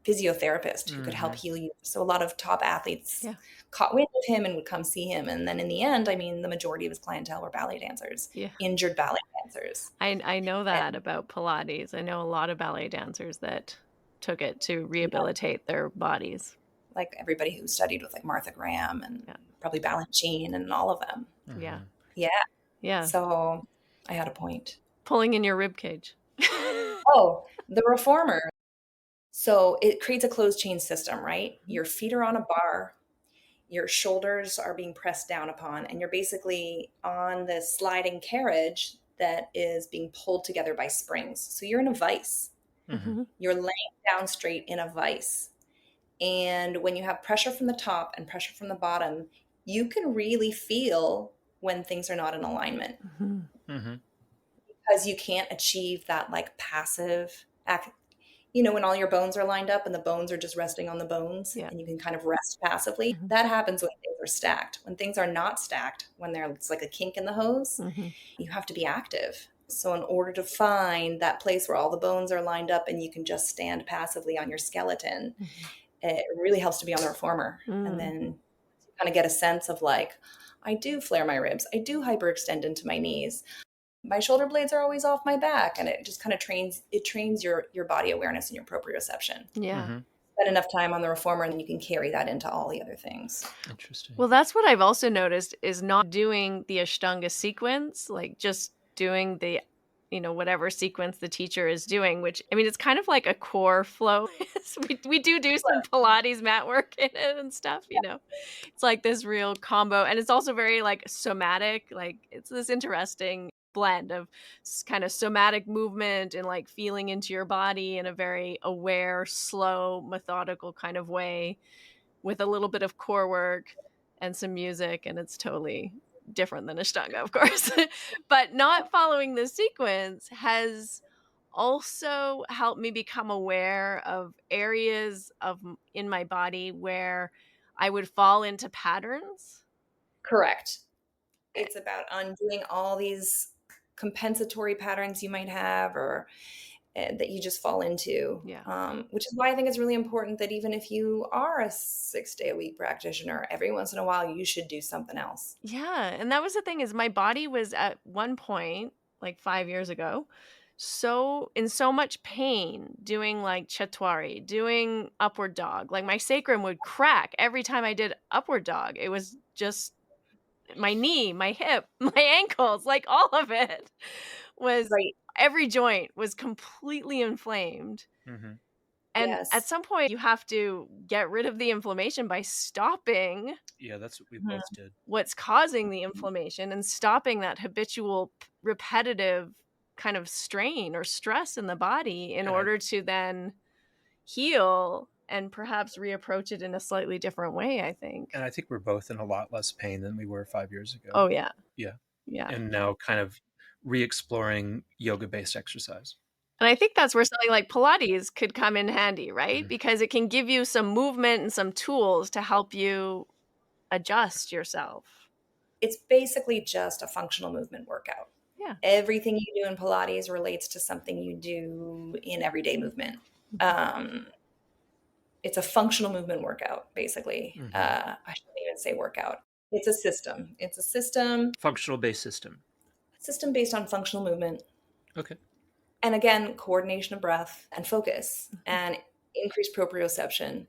physiotherapist who could help heal you. So a lot of top athletes Yeah. caught wind of him and would come see him. And then in the end, I mean, the majority of his clientele were ballet dancers, Yeah. injured ballet dancers. I know that And about Pilates. I know a lot of ballet dancers that took it to rehabilitate their bodies. like everybody who studied with like Martha Graham and Yeah. probably Balanchine and all of them. Yeah. Yeah. Yeah. So I had a point. Pulling in your rib cage. Oh, the reformer. So it creates a closed chain system, right? Your feet are on a bar, your shoulders are being pressed down upon, and you're basically on this sliding carriage that is being pulled together by springs. So you're in a vise. Mhm. You're laying down straight in a vise. And when you have pressure from the top and pressure from the bottom, you can really feel when things are not in alignment Mhm. because you can't achieve that like passive act. When all your bones are lined up and the bones are just resting on the bones Yeah. and you can kind of rest passively. Mhm. That happens when things are stacked. When things are not stacked, when it's like a kink in the hose, Mhm. you have to be active. So in order to find that place where all the bones are lined up and you can just stand passively on your skeleton, Mhm. it really helps to be on the reformer. And Mm. then you kind of get a sense of like, I do flare my ribs. I do hyperextend into my knees. My shoulder blades are always off my back. And it just kind of trains your body awareness and your proprioception. Yeah. Spend enough time on the reformer and then you can carry that into all the other things. Interesting. Well, that's what I've also noticed is not doing the Ashtanga sequence, like just doing the, whatever sequence the teacher is doing, which, I mean, it's kind of like a core flow. we do some Pilates mat work in it and stuff. It's like this real combo. And it's also very like somatic, like it's this interesting blend of kind of somatic movement and like feeling into your body in a very aware, slow, methodical kind of way with a little bit of core work and some music, and it's totally different than Ashtanga, of course. But not following the sequence has also helped me become aware of areas in my body where I would fall into patterns. Correct. It's about undoing all these compensatory patterns you might have or that you just fall into. Yeah. Which is why I think it's really important that even if you are a 6-day-a-week practitioner, every once in a while you should do something else. Yeah, and that was the thing is my body was at one point, like 5 years ago, so much pain doing like chatwari, doing upward dog. Like my sacrum would crack every time I did upward dog. It was just my knee, my hip, my ankles, like all of it was Right. every joint was completely inflamed. And at Yes. some point, you have to get rid of the inflammation by stopping Yeah, that's what we Mhm. both did. what's causing the inflammation and stopping that habitual, repetitive kind of strain or stress in the body in And order to then heal and perhaps reapproach it in a slightly different way, I think. I think we're both in a lot less pain than we were 5 years ago. Oh, yeah. Yeah. Yeah. And now kind of re-exploring yoga-based exercise. And I think that's where something like Pilates could come in handy, right? Mhm. Because it can give you some movement and some tools to help you adjust yourself. It's basically just a functional movement workout. Yeah. Everything you do in Pilates relates to something you do in everyday movement. It's a functional movement workout, basically. Mhm. I shouldn't even say workout. It's a system. It's a system Functional based system. based on functional movement. Okay. And again, coordination of breath and focus and increased proprioception,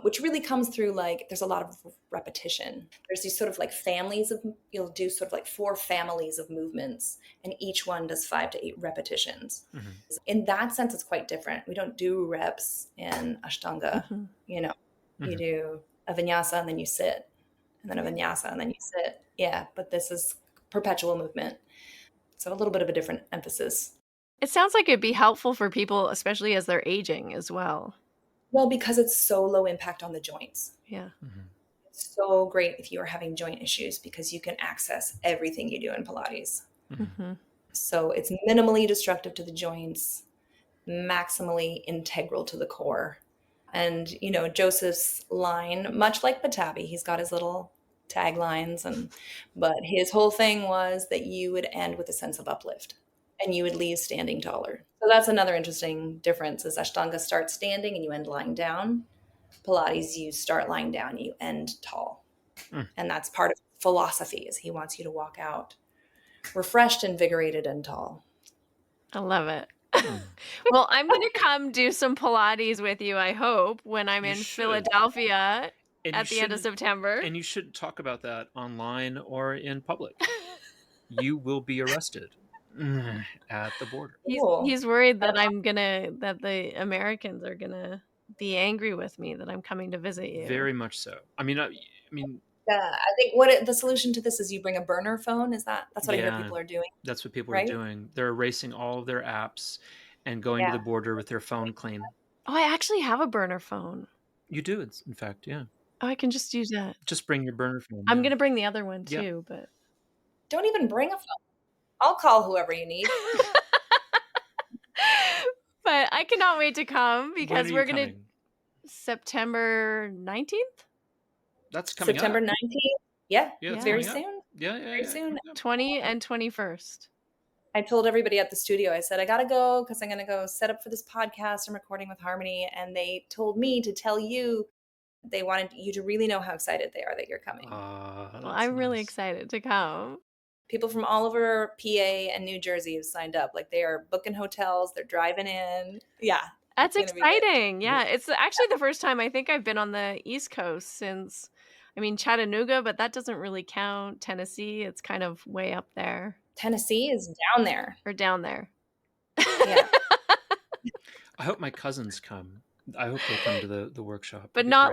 which really comes through like there's a lot of repetition. There's these sort of like families of, you'll do sort of like 4 families of movements, and each one does 5 to 8 repetitions. Mhm. In that sense, it's quite different. We don't do reps in Ashtanga. Mhm. You know, you Mhm. do a vinyasa and then you sit, and then a vinyasa and then you sit. Yeah, but this is perpetual movement. So a little bit of a different emphasis. It sounds like it'd be helpful for people, especially as they're aging as well. Well, because it's so low impact on the joints. Yeah. Mhm. It's so great if you are having joint issues because you can access everything you do in Pilates. Mm-hmm. So it's minimally destructive to the joints, maximally integral to the core. And, you know, Joseph's line, much like Patabi, he's got his little taglines, but his whole thing was that you would end with a sense of uplift and you would leave standing taller. So that's another interesting difference is Ashtanga starts standing and you end lying down. Pilates, you start lying down, you end tall. Mm. And that's part of philosophy is he wants you to walk out refreshed, invigorated, and tall. I love it. Mm. Well, I'm going to come do some Pilates with you, I hope, when I'm You in should. Philadelphia And at the end of September. And you shouldn't talk about that online or in public. You will be arrested at the border. He's worried that that the Americans are gonna be angry with me that I'm coming to visit you. Very much so. I mean, I think the solution to this is you bring a burner phone. That's what I hear people are doing. That's what people right? are doing. They're erasing all of their apps and going to the border with their phone clean. Oh, I actually have a burner phone. You do, in fact, yeah. Oh, I can just use that. Just bring your burner phone. I'm gonna bring the other one too, but don't even bring a phone. I'll call whoever you need. But I cannot wait to come because we're gonna coming? September 19th. That's coming September up. 19th. Yeah, very soon. Yeah, very soon. 20 and 21st. I told everybody at the studio, I said, I got to go because I'm going to go set up for this podcast I'm recording with Harmony. And they told me to tell you they wanted you to really know how excited they are that you're coming. Well, I'm really excited to come. People from all over PA and New Jersey have signed up. Like they are booking hotels. They're driving in. Yeah. That's exciting. Yeah. It's actually the first time I think I've been on the East Coast since, Chattanooga, but that doesn't really count. Tennessee, it's kind of way up there. Tennessee is down there. Or down there. Yeah. I hope my cousins come. I hope they come to the workshop. But not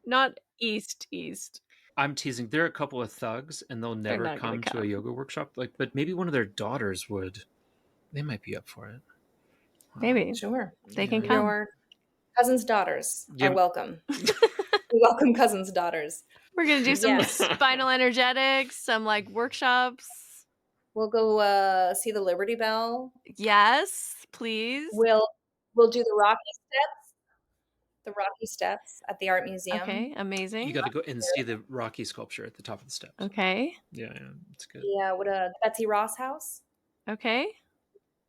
not east. I'm teasing. There are a couple of thugs, and they'll never come to a yoga workshop. But maybe one of their daughters would. They might be up for it. Wow. Maybe. Sure. They can come. Your cousins' daughters are welcome. We welcome cousins' daughters. We're going to do some spinal energetics, some workshops. We'll go see the Liberty Bell. Yes, please. We'll do the Rocky Steps at the Art Museum. Okay, amazing. You got to go and see the Rocky sculpture at the top of the steps. Okay. Yeah, it's good. Yeah, Betsy Ross house. Okay.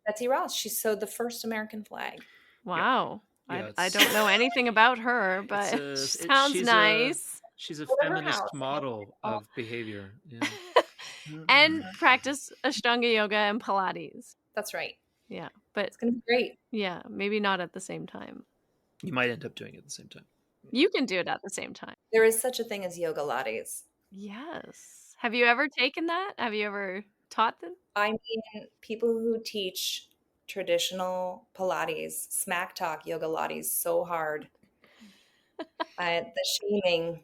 Betsy Ross, she sewed the first American flag. Wow. Yeah, I don't know anything about her, but sounds nice. She's a feminist model of behavior. Yeah. And practice Ashtanga yoga and Pilates. That's right. Yeah, but it's going to be great. Yeah, maybe not at the same time. You might end up doing it at the same time. You can do it at the same time. There is such a thing as yoga lattes. Yes. Have you ever taken that? Have you ever taught them? I mean, people who teach traditional Pilates smack talk yoga lattes so hard. The shaming,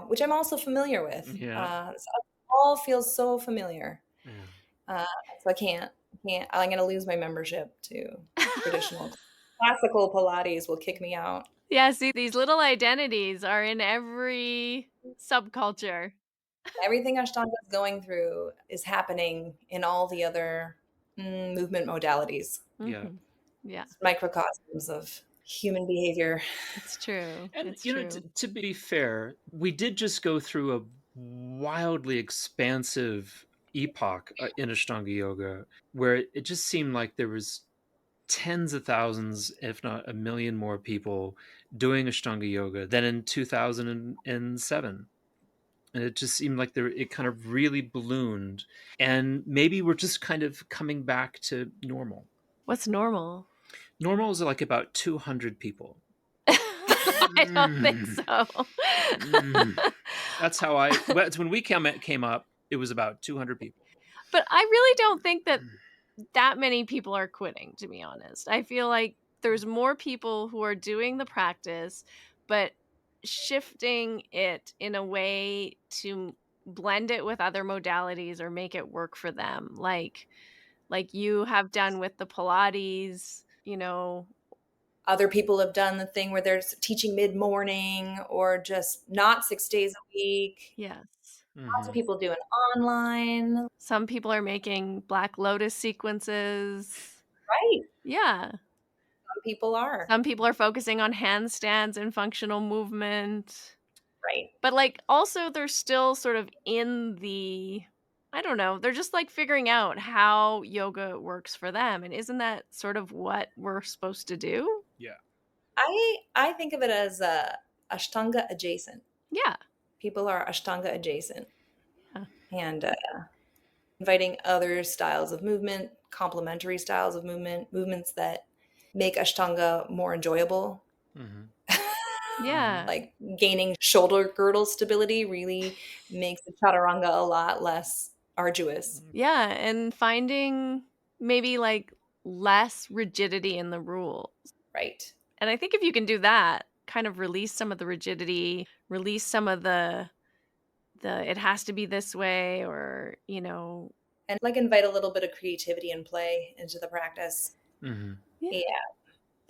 which I'm also familiar with. Yeah. So it all feels so familiar. Yeah. So I can't. I'm going to lose my membership to traditional. Classical Pilates will kick me out. Yeah, see, these little identities are in every subculture. Everything Ashtanga is going through is happening in all the other movement modalities. Yeah. Yeah. It's microcosms of human behavior. It's true. And it's true. To be fair, we did just go through a wildly expansive epoch in Ashtanga yoga where it just seemed like there was tens of thousands, if not a million more people doing Ashtanga yoga than in 2007. And it just seemed like it kind of really ballooned. And maybe we're just kind of coming back to normal. What's normal? Normal is like about 200 people. I don't think so. That's how when we came up, it was about 200 people. But I really don't think that many people are quitting, to be honest. I feel like there's more people who are doing the practice, but shifting it in a way to blend it with other modalities or make it work for them. Like you have done with the Pilates, Other people have done the thing where they're teaching mid-morning or just not 6 days a week. Yes. Lots of people doing online. Some people are making Black Lotus sequences. Right. Yeah. Some people are. Some people are focusing on handstands and functional movement. Right. But like also they're still sort of in the, I don't know, they're just like figuring out how yoga works for them. And isn't that sort of what we're supposed to do? Yeah. I think of it as Ashtanga adjacent. Yeah. People are Ashtanga adjacent. Yeah. And inviting other styles of movement, complementary styles of movements that make Ashtanga more enjoyable. Yeah. Like gaining shoulder girdle stability really makes the chaturanga a lot less arduous. Yeah. And finding maybe like less rigidity in the rules. Right. And I think if you can do that, kind of release some of the rigidity, release some of the it has to be this way, or, and like invite a little bit of creativity and play into the practice. Yeah.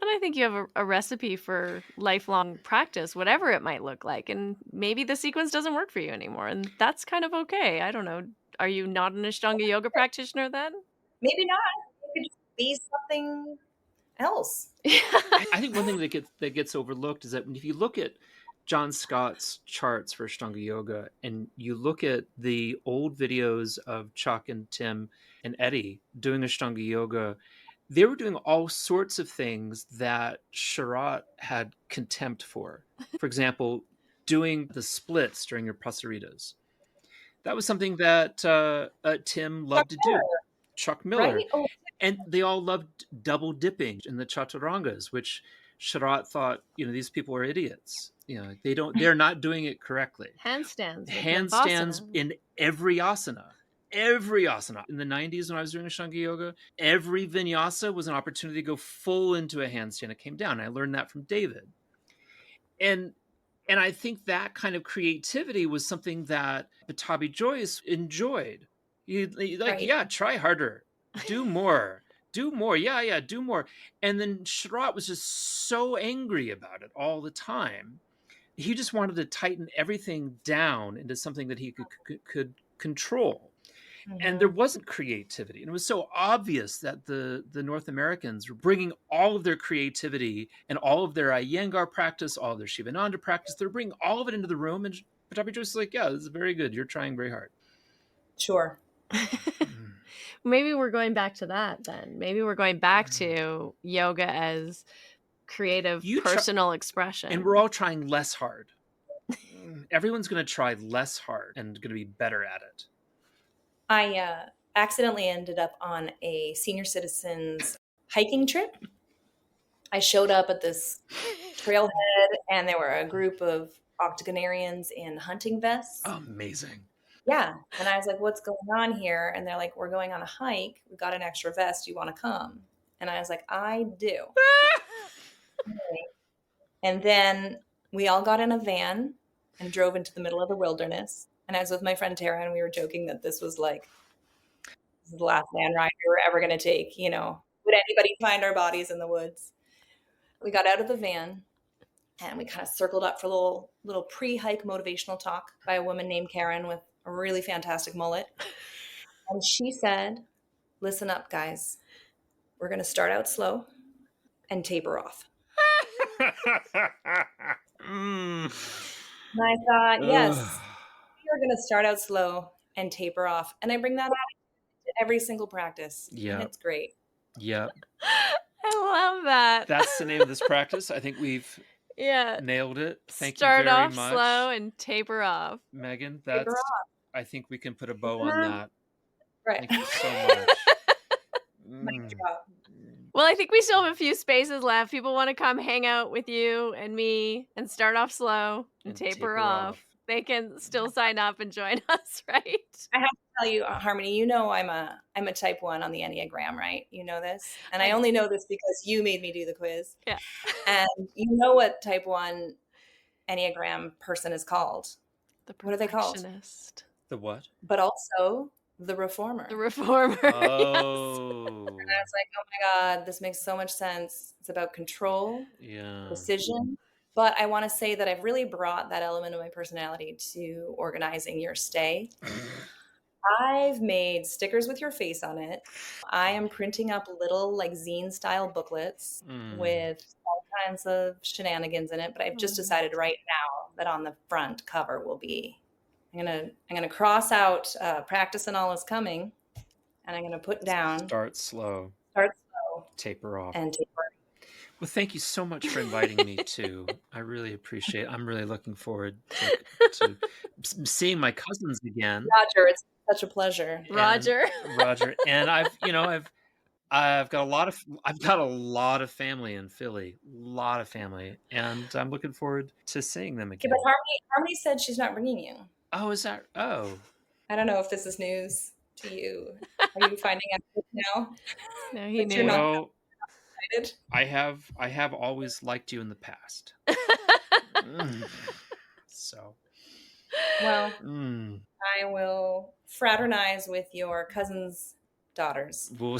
And I think you have a recipe for lifelong practice, whatever it might look like. And maybe the sequence doesn't work for you anymore. And that's kind of okay. I don't know. Are you not an Ashtanga yoga practitioner then? Maybe not. It could just be something else. I think one thing that gets overlooked is that if you look at John Scott's charts for Ashtanga yoga and you look at the old videos of Chuck and Tim and Eddie doing Ashtanga yoga, they were doing all sorts of things that Sharat had contempt for. For example, doing the splits during your pasaritas. That was something that Tim loved to do. Chuck Miller. Right? Oh. And they all loved double dipping in the chaturangas, which Sharat thought, these people are idiots. They're not doing it correctly. Handstands in every asana. Every asana. In the 90s when I was doing Ashtanga yoga, every vinyasa was an opportunity to go full into a handstand. It came down. I learned that from David. And I think that kind of creativity was something that Patabi Joyce enjoyed. Right. Yeah, try harder. Do more. Do more. Yeah, do more. And then Sharat was just so angry about it all the time. He just wanted to tighten everything down into something that he could control. And there wasn't creativity. And it was so obvious that the North Americans were bringing all of their creativity and all of their Iyengar practice, all of their Shivananda practice. They're bringing all of it into the room. And Patabi Joyce is like, yeah, this is very good. You're trying very hard. Sure. Maybe we're going back to that then. Maybe we're going back to yoga as creative, personal expression. And we're all trying less hard. Everyone's going to try less hard and going to be better at it. I accidentally ended up on a senior citizens hiking trip. I showed up at this trailhead and there were a group of octogenarians in hunting vests. Oh, amazing. Yeah. And I was like, what's going on here? And they're like, we're going on a hike. We got an extra vest. Do you want to come? And I was like, I do. And then we all got in a van and drove into the middle of the wilderness. And I was with my friend Tara, and we were joking that this was like the last van ride we were ever going to take. Would anybody find our bodies in the woods? We got out of the van and we kind of circled up for a little pre-hike motivational talk by a woman named Karen with a really fantastic mullet. And she said, listen up, guys. We're going to start out slow and taper off. And I thought, yes, we are going to start out slow and taper off. And I bring that out to every single practice. Yeah. And it's great. Yeah. I Love that. That's the name of this practice. I think we've Yeah. nailed it. Thank Start you very off much, slow and taper off. Megan. Paper off. I think we can put a bow Isn't on that that. right? Thank you so much. Mic drop. Well, I think we still have a few spaces left. People want to come hang out with you and me and start off slow and taper off. They can still sign up and join us, right? I have to tell you, Harmony, you know I'm a type 1 on the Enneagram, right? You know this? And I only know this because you made me do the quiz. Yeah. And you know what type 1 Enneagram person is called? What are they called? Perfectionist. The what? But also the reformer. The reformer. Oh. And I was like, oh my God, this makes so much sense. It's about control, precision. But I want to say that I've really brought that element of my personality to organizing your stay. I've made stickers with your face on it. I am printing up little like zine style booklets with all kinds of shenanigans in it. But I've just decided right now that on the front cover will be, I'm gonna cross out practice and all is coming, and I'm gonna put down Start slow, taper off, and taper. Well, thank you so much for inviting me too. I really appreciate it. I'm really looking forward to seeing my cousins again. Roger, it's such a pleasure. Roger. And I've got a lot of family in Philly, and I'm looking forward to seeing them again. Okay, but Harmony said she's not bringing you. Oh, is that? Oh, I don't know if this is news to you. Are you finding out now? No, he knew. You're not excited? I have always liked you in the past. So, well, I will fraternize with your cousin's daughters. We'll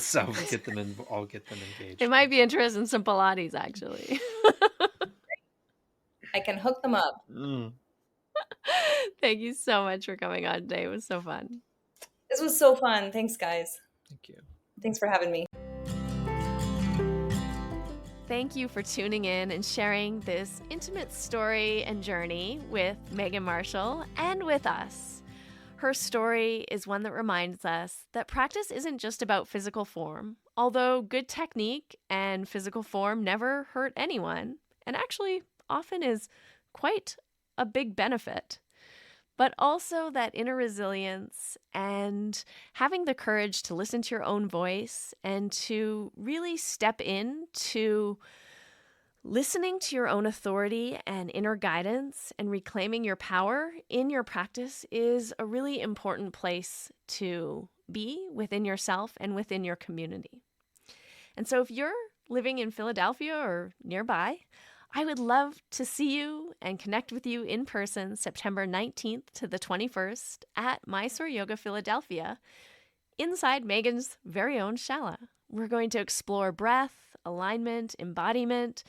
get them in. I'll get them engaged. They might be interested in some Pilates, actually. I can hook them up. Thank you so much for coming on today. It was so fun. This was so fun. Thanks, guys. Thank you. Thanks for having me. Thank you for tuning in and sharing this intimate story and journey with Meghan Marshall and with us. Her story is one that reminds us that practice isn't just about physical form, although good technique and physical form never hurt anyone, and actually often is quite a big benefit. But also that inner resilience and having the courage to listen to your own voice and to really step into listening to your own authority and inner guidance and reclaiming your power in your practice is a really important place to be within yourself and within your community. And so if you're living in Philadelphia or nearby, I would love to see you and connect with you in person September 19th to the 21st at Mysore Yoga Philadelphia inside Meghan's very own shala. We're going to explore breath, alignment, embodiment,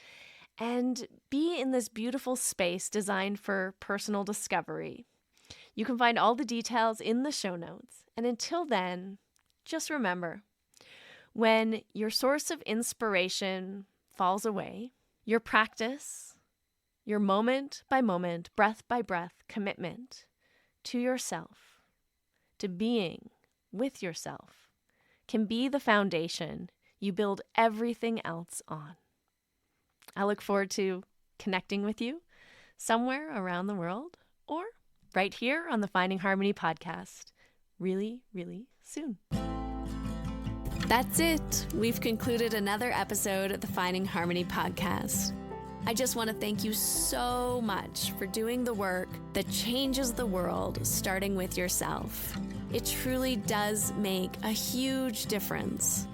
and be in this beautiful space designed for personal discovery. You can find all the details in the show notes. And until then, just remember, when your source of inspiration falls away, your practice, your moment by moment, breath by breath commitment to yourself, to being with yourself, can be the foundation you build everything else on. I look forward to connecting with you somewhere around the world or right here on the Finding Harmony podcast really, really soon. That's it. We've concluded another episode of the Finding Harmony podcast. I just want to thank you so much for doing the work that changes the world, starting with yourself. It truly does make a huge difference.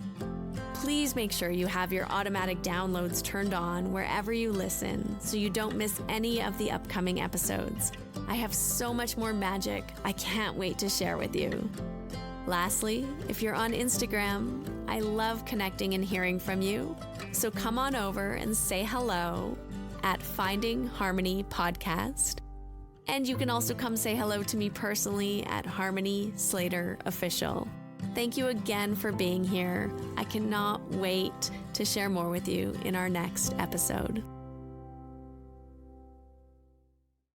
Please make sure you have your automatic downloads turned on wherever you listen so you don't miss any of the upcoming episodes. I have so much more magic I can't wait to share with you. Lastly, if you're on Instagram, I love connecting and hearing from you. So come on over and say hello at Finding Harmony Podcast. And you can also come say hello to me personally at Harmony Slater Official. Thank you again for being here. I cannot wait to share more with you in our next episode.